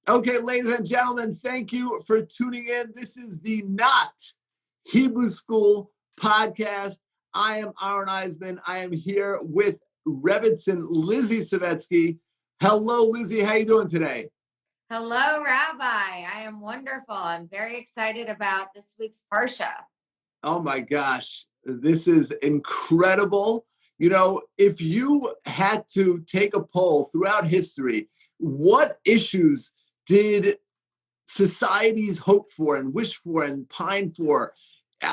Okay, ladies and gentlemen, thank you for tuning in. This is the Not Hebrew School podcast. I am Aaron Eisman. I am here with Rebbitzin Lizzie Savetsky. Hello, Lizzie. How you doing today? Hello, Rabbi. I am wonderful. I'm very excited about this week's Parsha. Oh my gosh, this is incredible. You know, if you had to take a poll throughout history, what issues did societies hope for and wish for and pine for?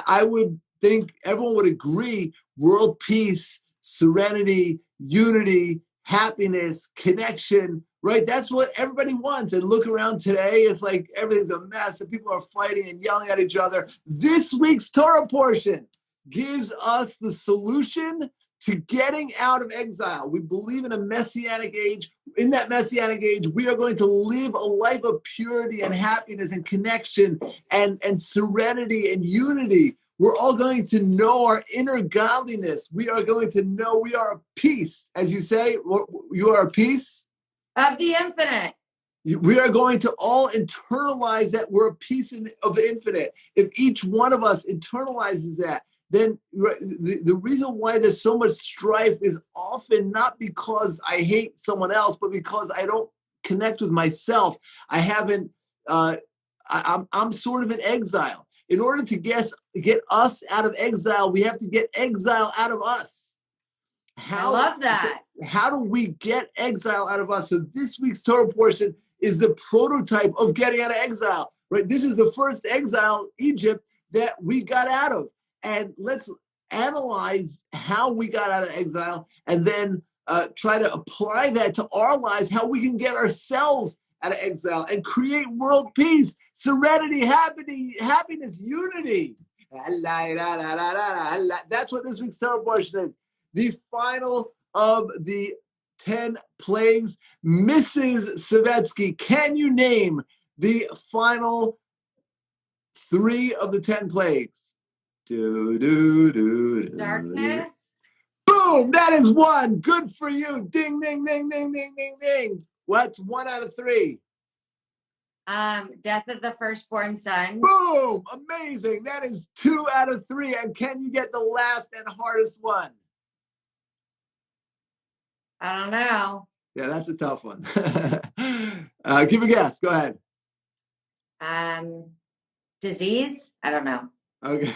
I would think everyone would agree world peace, serenity, unity, happiness, connection, right? That's what everybody wants. And look around today, it's like everything's a mess and people are fighting and yelling at each other. This week's Torah portion gives us the solution to getting out of exile. We believe in a messianic age. In that messianic age, we are going to live a life of purity and happiness and connection and serenity and unity. We're all going to know our inner godliness. We are going to know we are a peace. As you say, you are a peace of the infinite. We are going to all internalize that we're a piece of the infinite. If each one of us internalizes that, then the reason why there's so much strife is often not because I hate someone else, but because I don't connect with myself. I haven't. I'm sort of in exile. In order to get us out of exile, we have to get exile out of us. I love that. How do we get exile out of us? So this week's Torah portion is the prototype of getting out of exile, right? This is the first exile, Egypt, that we got out of. And let's analyze how we got out of exile and then try to apply that to our lives, how we can get ourselves out of exile and create world peace, serenity, happiness, unity. That's what this week's Torah portion is. The final of the 10 plagues. Mrs. Savetsky, can you name the final 3 of the 10 plagues? Darkness. Boom! That is 1. Good for you. Ding, ding, ding, ding, ding, ding, ding. What's 1 out of 3? Death of the firstborn son. Boom! Amazing. That is 2 out of 3. And can you get the last and hardest one? I don't know. Yeah, that's a tough one. Give a guess. Go ahead. Disease? I don't know. Okay.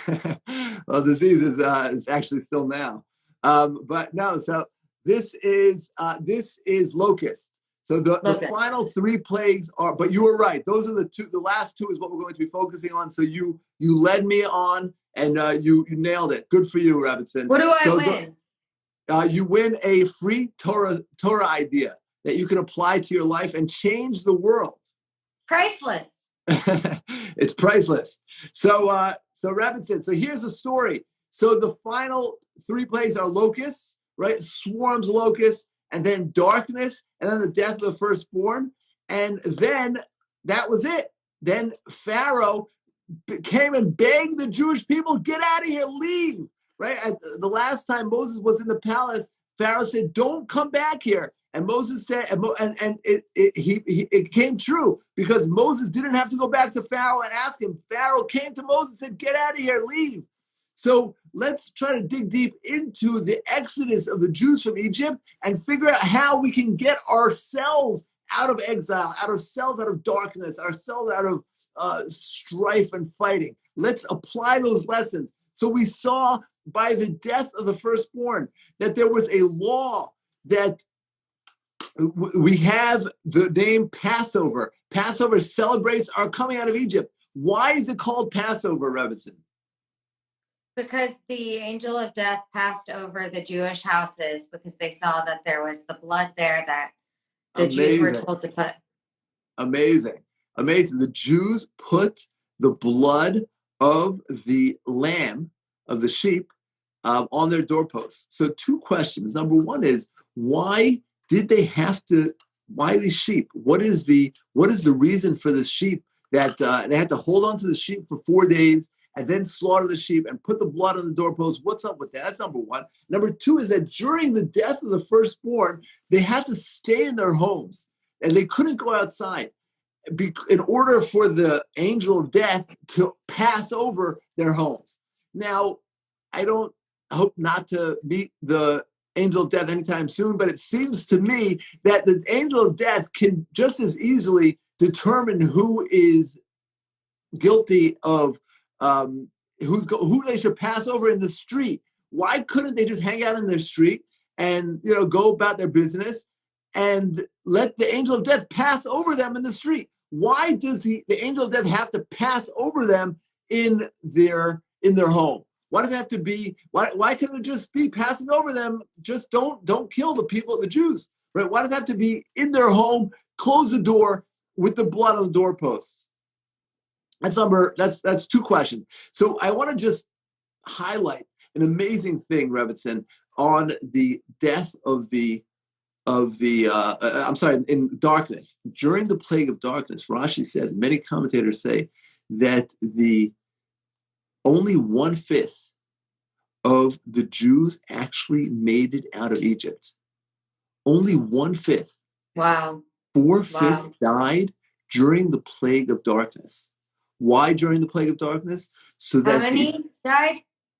Well, disease is actually still now. But no, so this is locust. So the final 3 plagues are, but you were right. Those are the 2. The last 2 is what we're going to be focusing on. So you led me on and you nailed it. Good for you, Rebbitzin. What do I win? You win a free Torah idea that you can apply to your life and change the world. Priceless. It's priceless. So Rebbitzin, so here's the story. So the final 3 plagues are locusts, right? Swarms of locusts, and then darkness, and then the death of the firstborn. And then that was it. Then Pharaoh came and begged the Jewish people, get out of here, leave. Right? The last time Moses was in the palace, Pharaoh said, don't come back here. And Moses said, and it came true because Moses didn't have to go back to Pharaoh and ask him. Pharaoh came to Moses and said, get out of here, leave. So let's try to dig deep into the exodus of the Jews from Egypt and figure out how we can get ourselves out of exile, ourselves out of darkness, ourselves out of strife and fighting. Let's apply those lessons. So we saw by the death of the firstborn that there was a law that we have the name Passover. Passover celebrates our coming out of Egypt. Why is it called Passover, Rebbitzin? Because the angel of death passed over the Jewish houses because they saw that there was the blood there that the Jews were told to put. Amazing. The Jews put the blood of the lamb, of the sheep, on their doorposts. So 2 questions. Number 1 is, why did they have to? Why these sheep? What is the reason for the sheep that they had to hold on to the sheep for 4 days and then slaughter the sheep and put the blood on the doorpost? What's up with that? That's number 1. Number 2 is that during the death of the firstborn, they had to stay in their homes and they couldn't go outside. in order for the angel of death to pass over their homes. Now, I hope not to meet the angel of death anytime soon, but it seems to me that the angel of death can just as easily determine who is guilty of who they should pass over in the street. Why couldn't they just hang out in the street and go about their business and let the angel of death pass over them in the street? Why does the angel of death have to pass over them in their home? Why does it have to be? Why couldn't it just be passing over them? Just don't kill the people, the Jews, right? Why does it have to be in their home? Close the door with the blood on the doorposts. That's two questions. So I want to just highlight an amazing thing, Rebbitzin, on the death in darkness. During the plague of darkness, Rashi says, many commentators say that only 1/5 of the Jews actually made it out of Egypt. Only 1/5. Wow. 4/5 died during the plague of darkness. Why during the plague of darkness? So that how many died?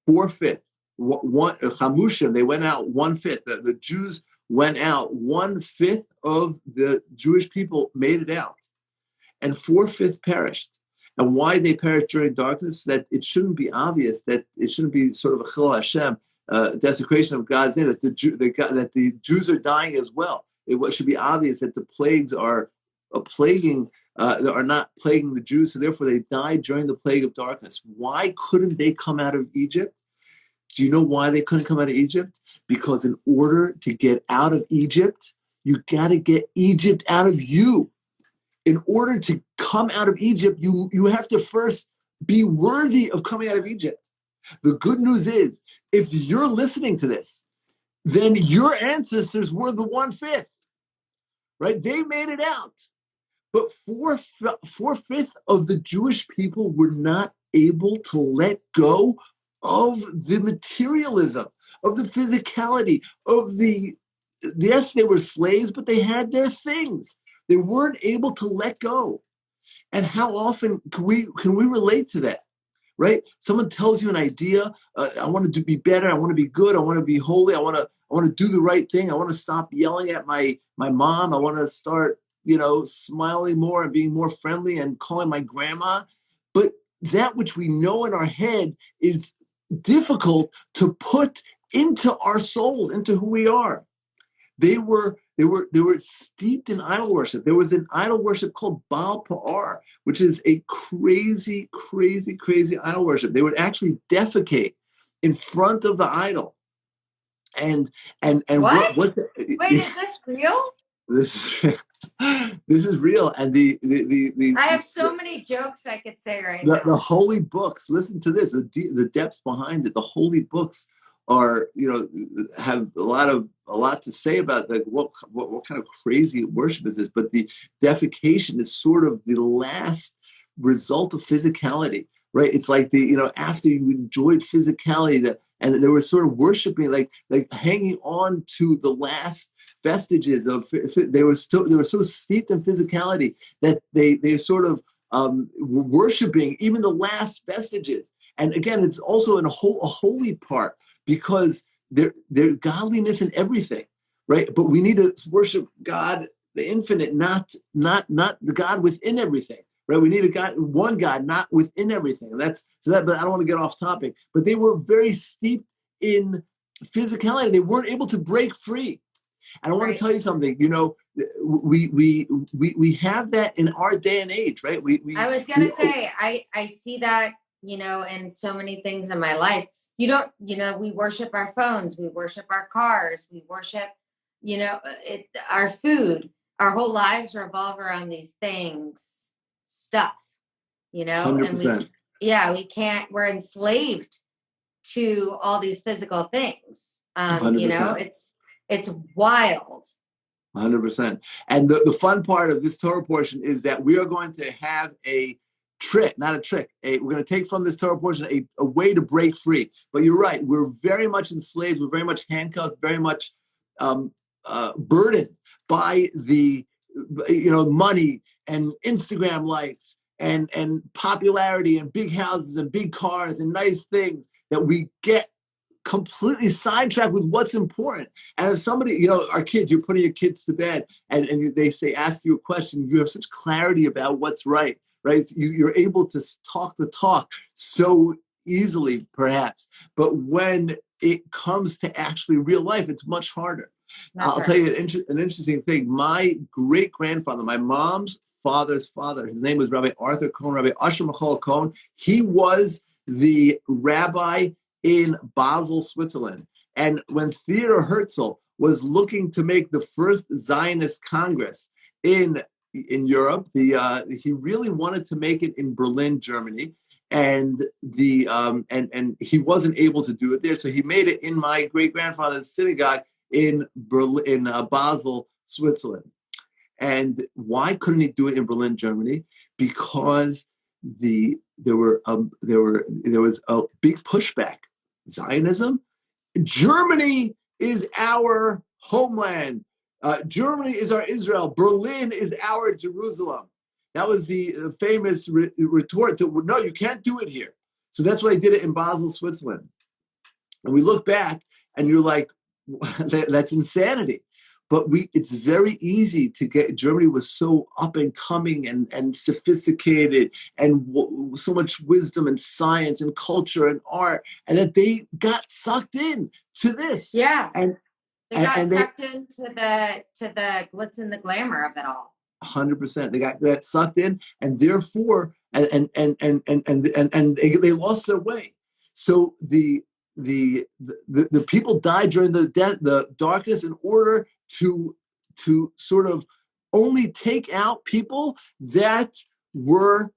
4/5. Chamushim, they went out 1/5. The Jews went out 1/5 of the Jewish people made it out, and 4/5 perished. And why they perished during darkness? That it shouldn't be obvious, that it shouldn't be sort of a chil Hashem, desecration of God's name, that the Jews are dying as well. It should be obvious that the plagues are not plaguing the Jews, so therefore they died during the plague of darkness. Why couldn't they come out of Egypt? Do you know why they couldn't come out of Egypt? Because in order to get out of Egypt, you got to get Egypt out of you. In order to come out of Egypt, you have to first be worthy of coming out of Egypt. The good news is, if you're listening to this, then your ancestors were the 1/5, right? They made it out. But 4/5 of the Jewish people were not able to let go of the materialism, of the physicality, of yes, they were slaves, but they had their things. They weren't able to let go. And how often can we relate to that, right? Someone tells you an idea, I want to be better, I want to be good, I want to be holy, I want to do the right thing, I want to stop yelling at my mom, I want to start smiling more and being more friendly and calling my grandma. But that which we know in our head is difficult to put into our souls, into who we are. They were steeped in idol worship. There was an idol worship called Baal Pa'ar, which is a crazy, crazy, crazy idol worship. They would actually defecate in front of the idol. And what? Wait, is this real? This is real, and the I have so many jokes I could say now. The holy books. Listen to this. The depths behind it. The holy books are have a lot to say about what kind of crazy worship is this. But the defecation is sort of the last result of physicality, right? It's like after you enjoyed physicality, and they were sort of worshiping, like hanging on to the last vestiges of. They were so steeped in physicality that they sort of were worshiping even the last vestiges. And again, it's also a holy part, because there's godliness in everything, right? But we need to worship God, the infinite, not the God within everything, right? We need one God, not within everything. But I don't want to get off topic. But they were very steeped in physicality. They weren't able to break free. And I want to tell you something. We have that in our day and age, right? I was gonna say I see that in so many things in my life. We worship our phones, we worship our cars, we worship, our food. Our whole lives revolve around these things, stuff, 100%. And we can't, we're enslaved to all these physical things. 100%. It's wild. 100%. And the fun part of this Torah portion is that we are going to have a trick, not a trick. We're going to take from this Torah portion a way to break free. But you're right. We're very much enslaved. We're very much handcuffed, very much burdened by the money Instagram likes and popularity and big houses and big cars and nice things that we get completely sidetracked with what's important. And if somebody, our kids, you're putting your kids to bed and they say, ask you a question, you have such clarity about what's right? You're able to talk the talk so easily, perhaps. But when it comes to actually real life, it's much harder. I'll tell you an interesting thing. My great-grandfather, my mom's father's father, his name was Rabbi Arthur Cohen, Rabbi Asher Michael Cohen. He was the rabbi in Basel, Switzerland. And when Theodor Herzl was looking to make the first Zionist Congress in Europe, he really wanted to make it in Berlin, Germany. And he wasn't able to do it there. So he made it in my great-grandfather's synagogue in Berlin, Basel, Switzerland. And why couldn't he do it in Berlin, Germany? Because there was a big pushback. Zionism. Germany is our homeland. Germany is our Israel. Berlin is our Jerusalem. That was the famous retort to, no, you can't do it here. So that's why they did it in Basel, Switzerland. And we look back and you're like, that's insanity. But it's very easy to get. Germany was so up and coming and sophisticated and so much wisdom and science and culture and art, and that they got sucked in to this. Yeah, and they got sucked into the glitz and the glamour of it all. 100%. They got sucked in, and therefore, and they lost their way. So the people died during the darkness in order to sort of only take out people that were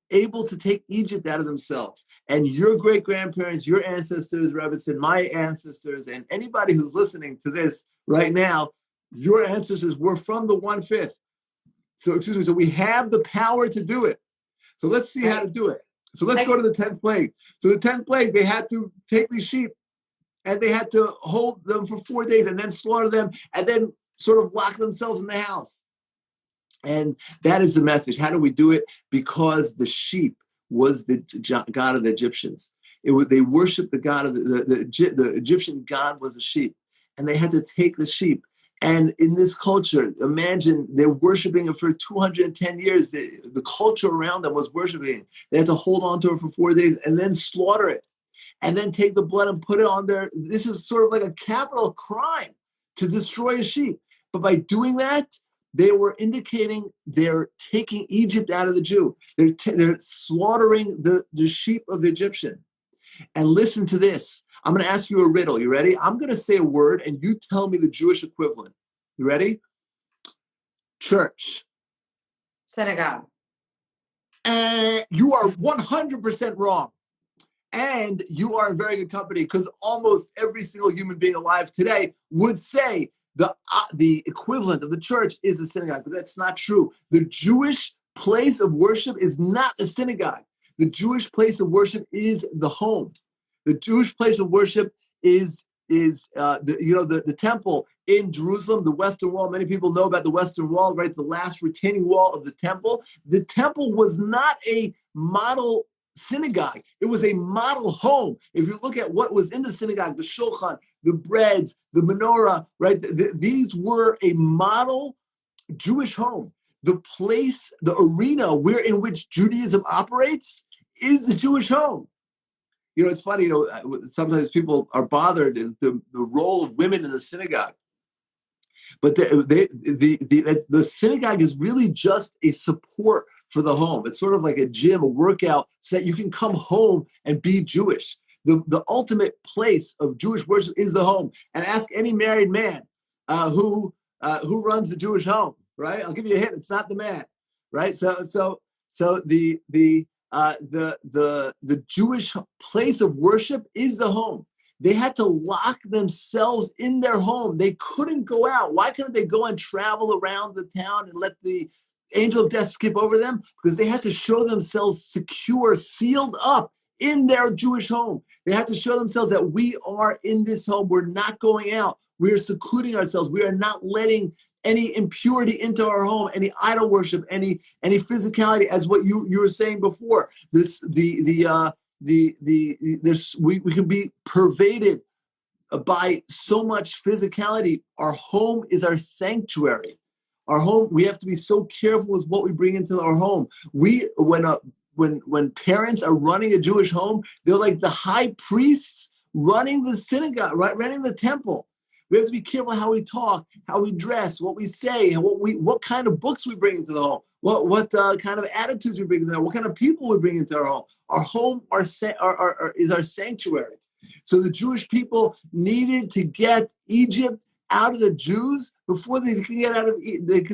able to take Egypt out of themselves. And your great-grandparents, your ancestors, Rebbetzin, my ancestors, and anybody who's listening to this right now, your ancestors were from the 1/5. So we have the power to do it. So let's see how to do it. So let's go to the 10th plague. So the 10th plague, they had to take these sheep and they had to hold them for 4 days and then slaughter them and then sort of lock themselves in the house. And that is the message. How do we do it? Because the sheep was the god of the Egyptians. They worshiped the god of the Egyptian god was a sheep. And they had to take the sheep. And in this culture, imagine they're worshiping it for 210 years. The culture around them was worshiping it. They had to hold on to it for 4 days and then slaughter it. And then take the blood and put it on there. This is sort of like a capital crime to destroy a sheep. But by doing that, they were indicating they're taking Egypt out of the Jew. They're slaughtering the sheep of the Egyptian. And listen to this. I'm going to ask you a riddle. You ready? I'm going to say a word, and you tell me the Jewish equivalent. You ready? Church. Synagogue. You are 100% wrong. And you are in very good company because almost every single human being alive today would say the equivalent of the church is the synagogue, but that's not true. The Jewish place of worship is not the synagogue. The Jewish place of worship is the home. The Jewish place of worship is the temple in Jerusalem, the Western Wall. Many people know about the Western Wall, right? The last retaining wall of the temple. The temple was not a model synagogue. It was a model home. If you look at what was in the synagogue, the shulchan, the breads, the menorah, right? These were a model Jewish home. The place, the arena in which Judaism operates is the Jewish home. It's funny, sometimes people are bothered at the role of women in the synagogue. But the synagogue is really just a support for the home. It's sort of like a gym, a workout, so that you can come home and be Jewish. The ultimate place of Jewish worship is the home. And ask any married man who runs the Jewish home, right? I'll give you a hint. It's not the man, right? So the Jewish place of worship is the home. They had to lock themselves in their home. They couldn't go out. Why couldn't they go and travel around the town and let the angel of death skip over them? Because they had to show themselves secure, sealed up in their Jewish home. They had to show themselves that we are in this home. We're not going out. We are secluding ourselves. We are not letting any impurity into our home, any idol worship, any physicality, as what you were saying before. This we can be pervaded by so much physicality. Our home is our sanctuary. Our home, we have to be so careful with what we bring into our home. When parents are running a Jewish home, they're like the high priests running the synagogue, right? Running the temple. We have to be careful how we talk, how we dress, what we say, what kind of books we bring into the home, what kind of attitudes we bring into the home, what kind of people we bring into our home. Our home is our sanctuary. So the Jewish people needed to get Egypt out of the Jews before they could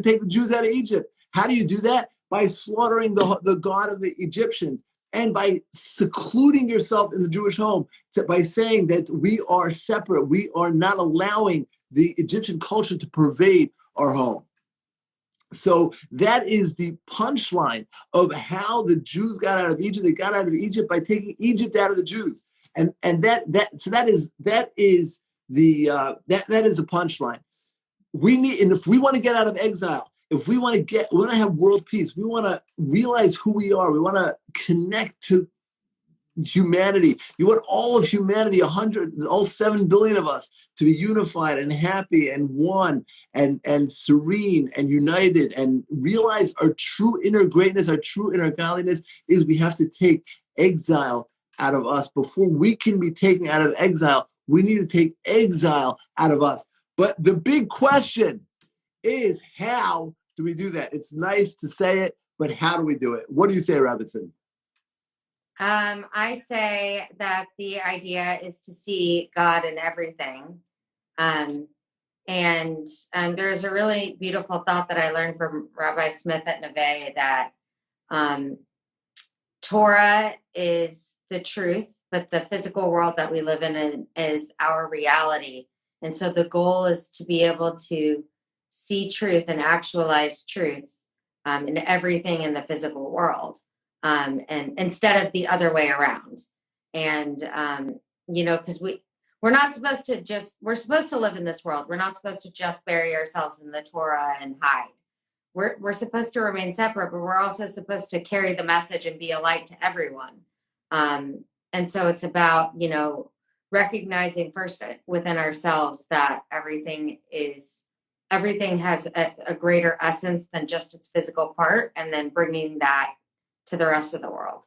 take the Jews out of Egypt. How do you do that? By slaughtering the God of the Egyptians, and by secluding yourself in the Jewish home, by saying that we are separate. We are not allowing the Egyptian culture to pervade our home. So that is the punchline of how the Jews got out of Egypt. They got out of Egypt by taking Egypt out of the Jews. And that is the punchline. We need, and if we want to get out of exile, if we want to have world peace, we want to realize who we are. We want to connect to humanity. You want all of humanity, all 7 billion of us, to be unified and happy and one and serene and united, and realize our true inner greatness, our true inner godliness is we have to take exile out of us. Before we can be taken out of exile, we need to take exile out of us. But the big question is, how do we do that? It's nice to say it, but how do we do it? What do you say, Robinson? I say that the idea is to see God in everything. And there's a really beautiful thought that I learned from Rabbi Smith at Neve, that Torah is the truth, but the physical world that we live in is our reality. And so the goal is to be able to see truth and actualize truth in everything in the physical world. And instead of the other way around. And, because we're not supposed to we're supposed to live in this world. We're not supposed to just bury ourselves in the Torah and hide. We're supposed to remain separate, but we're also supposed to carry the message and be a light to everyone. And so it's about, recognizing first within ourselves that everything has a greater essence than just its physical part, and then bringing that to the rest of the world.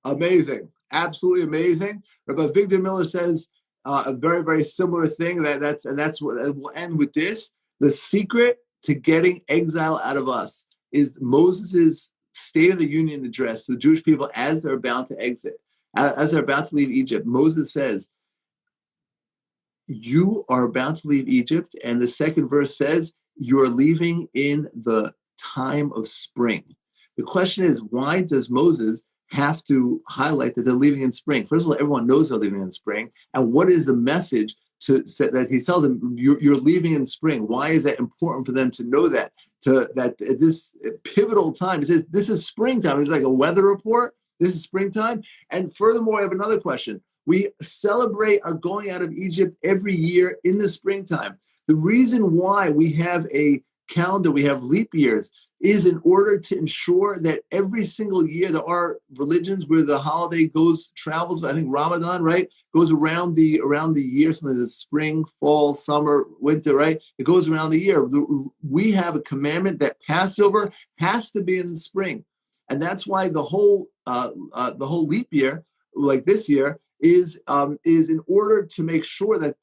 Amazing. Absolutely amazing. Rabbi Victor Miller says a very, very similar thing. That's what we'll end with this. The secret to getting exile out of us is Moses' State of the Union address to the Jewish people as they're about to exit, as they're about to leave Egypt. Moses says, you are about to leave Egypt. And the second verse says, you are leaving in the time of spring. The question is, why does Moses have to highlight that they're leaving in spring? First of all, everyone knows they're leaving in spring. And what is the message that he tells them, you're leaving in spring? Why is that important for them to know that? That at this pivotal time, he says, this is springtime. It's like a weather report. This is springtime. And furthermore, I have another question. We celebrate our going out of Egypt every year in the springtime. The reason why we have a calendar, we have leap years, is in order to ensure that every single year there are religions where the holiday travels. I think Ramadan, right, goes around the year. Something like spring, fall, summer, winter, right? It goes around the year. We have a commandment that Passover has to be in the spring, and that's why the whole leap year, like this year, is in order to make sure that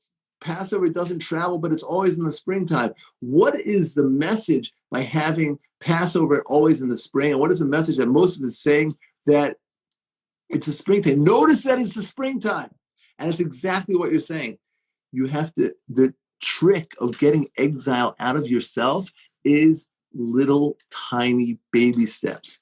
Passover doesn't travel, but it's always in the springtime. What is the message by having Passover always in the spring? And what is the message that Moses is saying, that it's a springtime? Notice that it's the springtime. And it's exactly what you're saying. You have to, the trick of getting exile out of yourself is little tiny baby steps.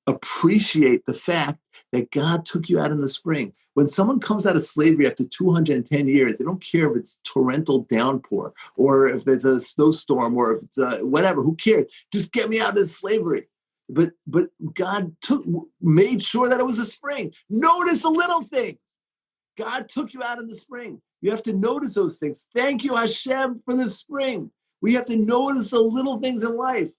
Appreciate the fact that God took you out in the spring. When someone comes out of slavery after 210 years, they don't care if it's torrential downpour or if there's a snowstorm or if it's whatever. Who cares? Just get me out of this slavery. But God made sure that it was a spring. Notice the little things. God took you out in the spring. You have to notice those things. Thank you, Hashem, for the spring. We have to notice the little things in life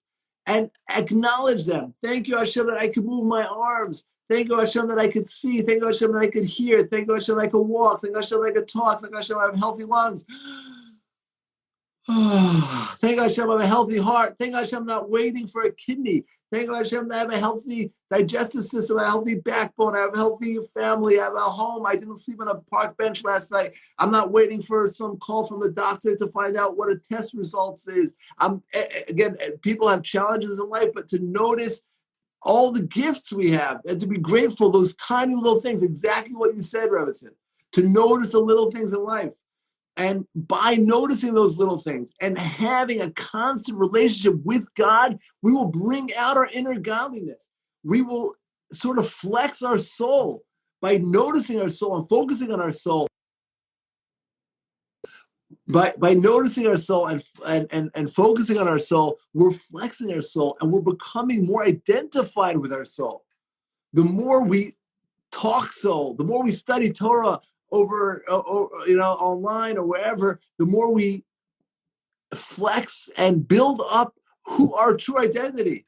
and acknowledge them. Thank you, Hashem, that I could move my arms. Thank you, Hashem, that I could see. Thank you, Hashem, that I could hear. Thank you, Hashem, that I could walk. Thank you, Hashem, that I could talk. Thank you, Hashem, I have healthy lungs. Thank you, Hashem, I have a healthy heart. Thank you, Hashem, I'm not waiting for a kidney. Thank you, Hashem, that I have a healthy digestive system, a healthy backbone. I have a healthy family. I have a home. I didn't sleep on a park bench last night. I'm not waiting for some call from the doctor to find out what a test results is. Again, people have challenges in life, but to notice all the gifts we have and to be grateful, those tiny little things, exactly what you said, Rebbetzin, to notice the little things in life. And by noticing those little things and having a constant relationship with God, we will bring out our inner godliness. We will sort of flex our soul by noticing our soul and focusing on our soul. By noticing our soul and focusing on our soul, we're flexing our soul and we're becoming more identified with our soul. The more we talk soul, the more we study Torah over, online or wherever, the more we flex and build up our true identity.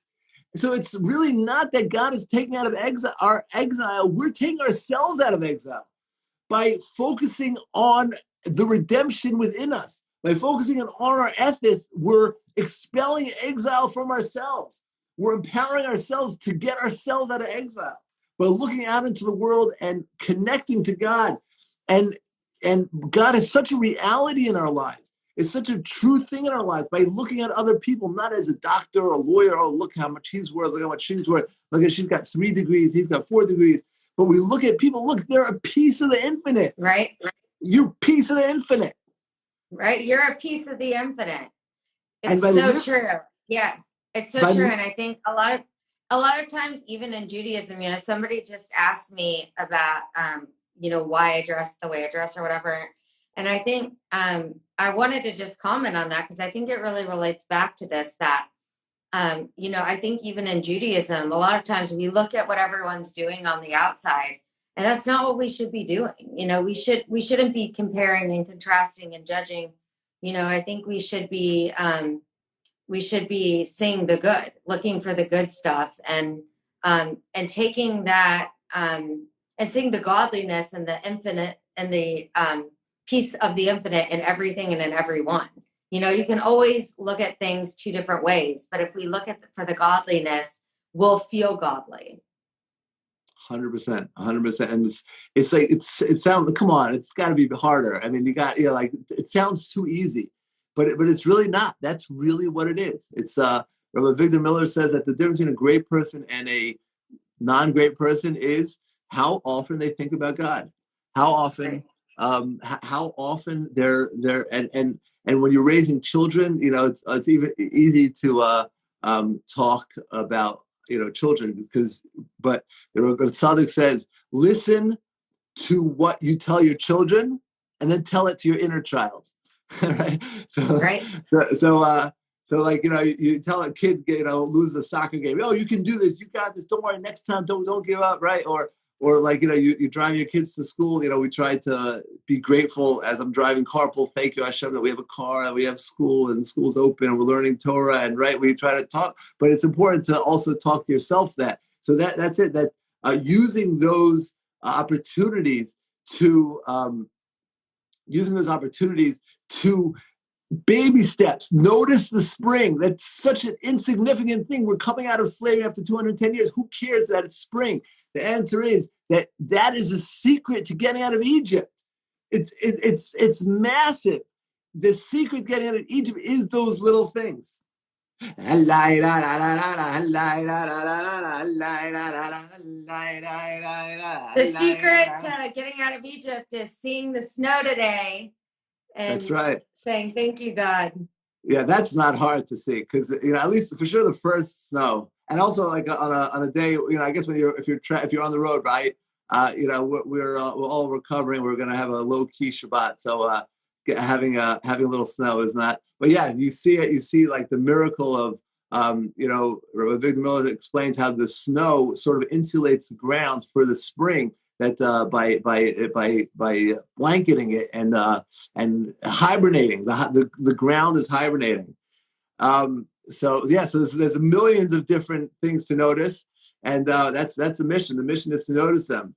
So it's really not that God is taking out of our exile. We're taking ourselves out of exile by focusing on the redemption within us. By focusing on our ethics, we're expelling exile from ourselves. We're empowering ourselves to get ourselves out of exile by looking out into the world and connecting to God. And God is such a reality in our lives. It's such a true thing in our lives by looking at other people, not as a doctor or a lawyer. Oh, look how much he's worth. Look how much she's worth. Look at she's got 3 degrees. He's got 4 degrees. But we look at people. Look, they're a piece of the infinite. Right. You're a piece of the infinite. Right. You're a piece of the infinite. It's so true. Yeah, it's so true. And I think a lot of times, even in Judaism, somebody just asked me about, why I dress the way I dress or whatever. And I think I wanted to just comment on that because I think it really relates back to this, that, I think even in Judaism, a lot of times we look at what everyone's doing on the outside, and that's not what we should be doing. We shouldn't be comparing and contrasting and judging. I think we should be seeing the good, looking for the good stuff, and taking that and seeing the godliness and the infinite and the piece of the infinite in everything and in everyone. You can always look at things 2 different ways, but if we look for the godliness, we'll feel godly. 100%, 100%. And it's like, it sounds, come on, it's got to be harder. I mean, it sounds too easy, but it's really not. That's really what it is. It's Rabbi Victor Miller says that the difference between a great person and a non-great person is how often they think about God, how often, how often they're and when you're raising children, it's even easy to talk about children but Tzaddik says, listen to what you tell your children and then tell it to your inner child. Right. So like, you tell a kid, lose a soccer game. Oh, you can do this. You got this. Don't worry. Next time, don't give up. Right. Or like, you drive your kids to school. We try to be grateful as I'm driving carpool. Thank you, Hashem, that we have a car, that we have school and school's open and we're learning Torah. And right, we try to talk, but it's important to also talk to yourself that. So that's it, that using those opportunities to baby steps. Notice the spring. That's such an insignificant thing. We're coming out of slavery after 210 years. Who cares that it's spring? The answer is that is a secret to getting out of Egypt. It's massive. The secret getting out of Egypt is those little things. The secret to getting out of Egypt is seeing the snow today. And that's right. Saying thank you, God. Yeah, that's not hard to see because at least for sure the first snow, and also like on a day, I guess if you're on the road, right? We're all recovering. We're gonna have a low key Shabbat, so having a little snow is not. But yeah, you see it. You see like the miracle of Rabbi Victor Miller explains how the snow sort of insulates the ground for the spring. That by blanketing it and hibernating, the ground is hibernating. So yeah, so there's millions of different things to notice, and that's a mission. The mission is to notice them.